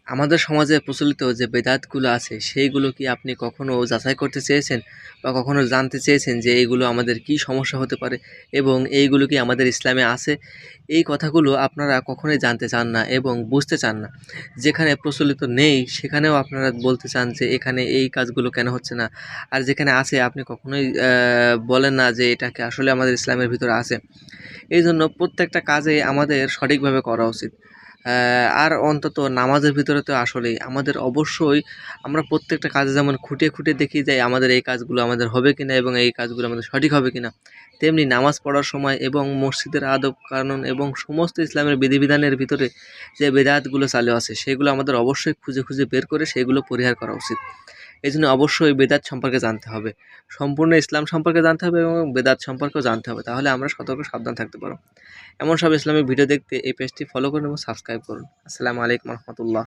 আমাদের সমাজে প্রচলিত যে বেদাতগুলো আছে সেইগুলো কি আপনি কখনো যাচাই করতে চেয়েছেন বা কখনো জানতে চেয়েছেন যে এইগুলো আমাদের কি সমস্যা হতে পারে এবং এইগুলো কি আমাদের ইসলামে আছে? এই কথাগুলো আপনারা কখনোই জানতে চান না এবং বুঝতে চান না। যেখানে প্রচলিত নেই সেখানেও আপনারা বলতে চান যে এখানে এই কাজগুলো কেন হচ্ছে না? আর যেখানে আছে আপনি কখনোই বলেন না যে এটা কি আসলে আমাদের ইসলামের ভিতরে আছে। এইজন্য প্রত্যেকটা কাজে আমাদের সঠিকভাবে করা উচিত। আর অন্তত নামাজের ভিতরে তো আসলেই আমাদের অবশ্যই আমরা প্রত্যেকটা কাজে যেমন খুঁটিয়ে, খুঁটিয়ে দেখি যে আমাদের এই কাজগুলো আমাদের হবে কিনা এবং এই কাজগুলো আমাদের সঠিক হবে কিনা। তেমনি নামাজ পড়ার সময় এবং মসজিদের আদব কানুন এবং সমস্ত ইসলামের বিধিবিধানের ভিতরে যে বেদাতগুলো চালু আছে সেগুলো আমাদের অবশ্যই খুঁজে, খুঁজে বের করে সেগুলো পরিহার করা উচিত। এজন্য অবশ্যই বেদাত সম্পর্কে জানতে হবে। সম্পূর্ণ ইসলাম সম্পর্কে জানতে হবে এবং বেদাত সম্পর্কেও জানতে হবে। তাহলে আমরা সতর্ক সাবধান থাকতে পারবো। এমন সব ইসলামিক ভিডিও দেখতে এই পেজটি ফলো করুন এবং সাবস্ক্রাইব করুন। আসসালামু আলাইকুম রহমতুল্লাহ।